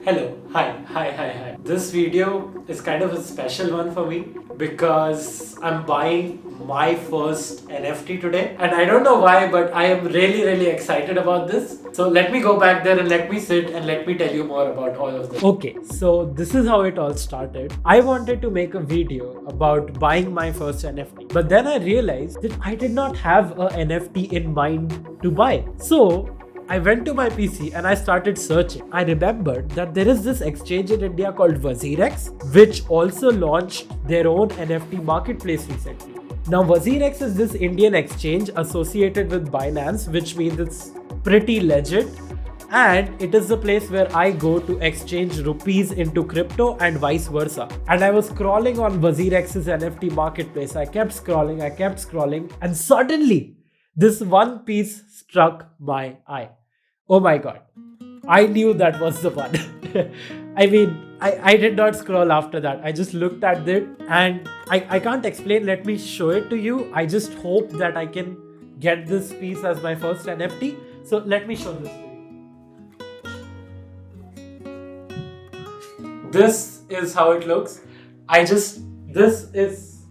Hello, hi. This video is kind of a special one for me because I'm buying my first NFT today. And I don't know why, but I am really excited about this. So let me go back there and let me sit and let me tell you more about all of this. Okay, so this is how it all started. I wanted to make a video about buying my first NFT, but then I realized that I did not have a NFT in mind to buy. So I went to my PC and I started searching. I remembered that there is this exchange in India called WazirX, which also launched their own NFT marketplace recently. Now, WazirX is this Indian exchange associated with Binance, which means it's pretty legit. And it is the place where I go to exchange rupees into crypto and vice versa. And I was scrolling on WazirX's NFT marketplace. I kept scrolling, and suddenly this one piece struck my eye. Oh my god. I knew that was the one. I did not scroll after that. I just looked at it and I can't explain. Let me show it to you. I just hope that I can get this piece as my first NFT. So let me show this to you. This is how it looks. This is,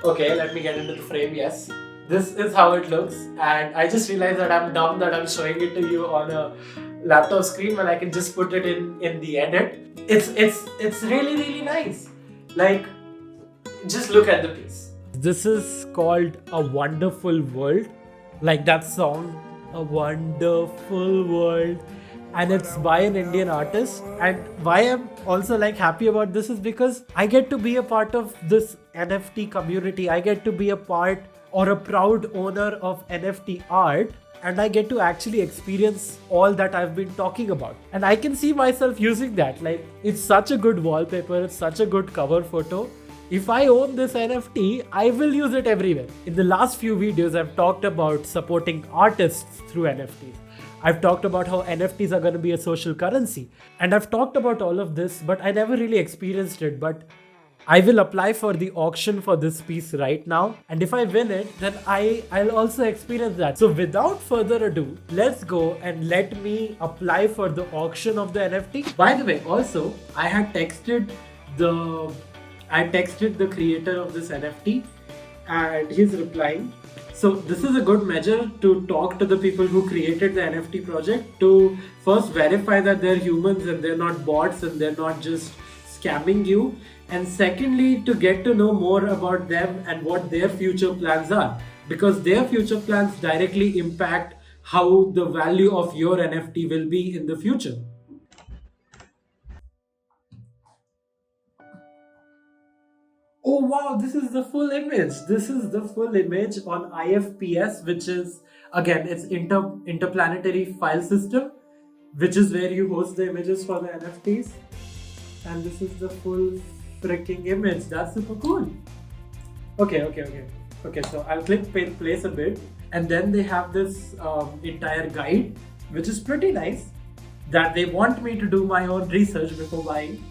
okay, let me get into the frame. Yes. This is how it looks, and I just realized that I'm dumb that I'm showing it to you on a laptop screen when I can just put it in the edit. It's really nice. Like, just look at the piece. This is called A Wonderful World, like that song, A Wonderful World, and it's by an Indian artist. And why I'm also like happy about this is because I get to be a part of this NFT community. I get to be a part or a proud owner of NFT art, and I get to actually experience all that I've been talking about. And I can see myself using that. Like, it's such a good wallpaper, it's such a good cover photo. If I own this NFT, I will use it everywhere. In the last few videos, I've talked about supporting artists through NFTs. I've talked about how NFTs are going to be a social currency. And I've talked about all of this, but I never really experienced it. But I will apply for the auction for this piece right now. And if I win it, then I'll also experience that. So without further ado, let's go and let me apply for the auction of the NFT. By the way, also, the I texted the creator of this NFT and he's replying. So this is a good measure to talk to the people who created the NFT project to first verify that they're humans and they're not bots and they're not just scamming you, and secondly to get to know more about them and what their future plans are, because their future plans directly impact how the value of your NFT will be in the future. Oh wow, this is the full image. This is the full image on IFPS, which is again it's interplanetary file system, which is where you host the images for the NFTs. And this is the full freaking image. That's super cool. Okay, so I'll click place a bit, and then they have this entire guide, which is pretty nice. That they want me to do my own research before buying.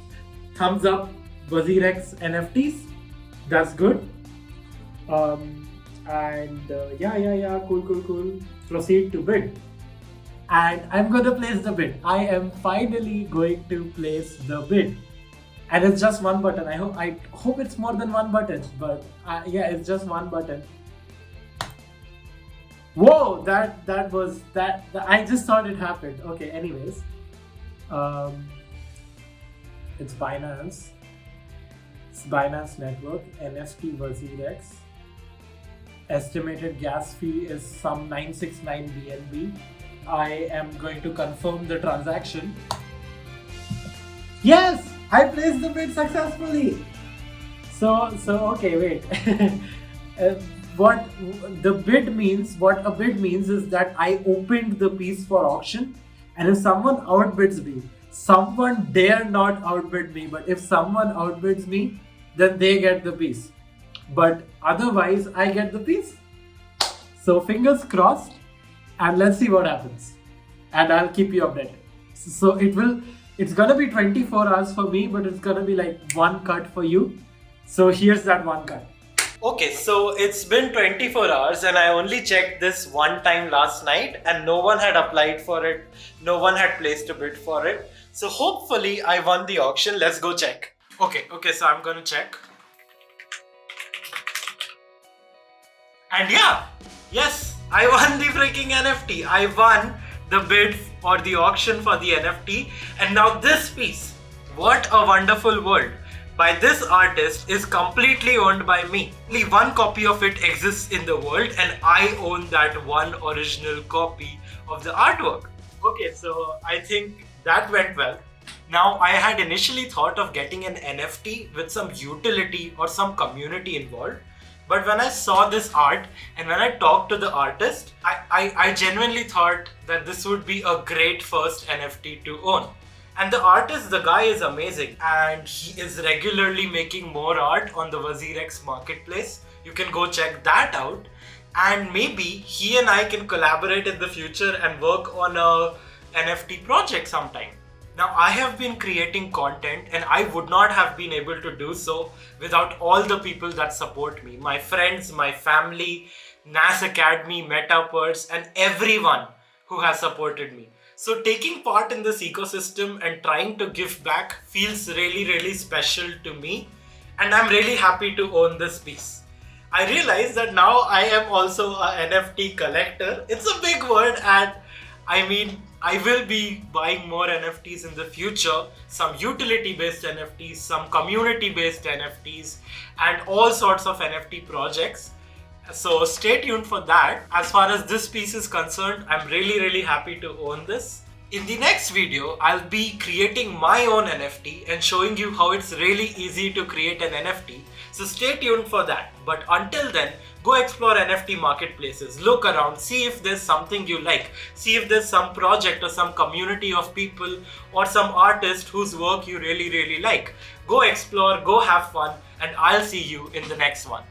Thumbs up, WazirX NFTs. That's good. And yeah, cool. Proceed to bid. And I'm gonna place the bid. I am finally going to place the bid. And it's just one button. I hope it's more than one button, but yeah, it's just one button. Whoa, that was that. I just thought it happened. Okay, anyways, um, it's Binance. It's Binance Network. NFT WazirX. Estimated gas fee is some 969 BNB. I am going to confirm the transaction. Yes, I placed the bid successfully. So okay, wait. Uh, what what a bid means is that I opened the piece for auction, and if someone outbids me, someone dare not outbid me. But if someone outbids me, then they get the piece. But otherwise, I get the piece. So fingers crossed, and let's see what happens. And I'll keep you updated. So it's gonna be 24 hours for me, but it's gonna be like one cut for you. So here's that one cut. Okay, so it's been 24 hours and I only checked this one time last night and no one had applied for it. No one had placed a bid for it. So hopefully I won the auction. Let's go check. Okay, so I'm gonna check. And yeah, yes, I won the freaking NFT. I won the bid or the auction for the NFT. And now this piece, what a wonderful world, by this artist is completely owned by me. Only one copy of it exists in the world and I own that one original copy of the artwork. Okay, so I think that went well. Now, I had initially thought of getting an NFT with some utility or some community involved. But when I saw this art and when I talked to the artist, I genuinely thought that this would be a great first NFT to own. And the artist, the guy is amazing and he is regularly making more art on the WazirX marketplace. You can go check that out. And maybe he and I can collaborate in the future and work on a NFT project sometime. Now, I have been creating content and I would not have been able to do so without all the people that support me. My friends, my family, NAS Academy, Metaverse, and everyone who has supported me. So taking part in this ecosystem and trying to give back feels really, really special to me. And I'm really happy to own this piece. I realize that now I am also a NFT collector. It's a big word and I mean, I will be buying more NFTs in the future, some utility based NFTs, some community based NFTs, and all sorts of NFT projects. So stay tuned for that. As far as this piece is concerned, I'm really, really happy to own this. In the next video, I'll be creating my own NFT and showing you how it's really easy to create an NFT. So stay tuned for that. But until then, go explore NFT marketplaces, look around, see if there's something you like, see if there's some project or some community of people or some artist whose work you really, really like. Go explore, go have fun, and I'll see you in the next one.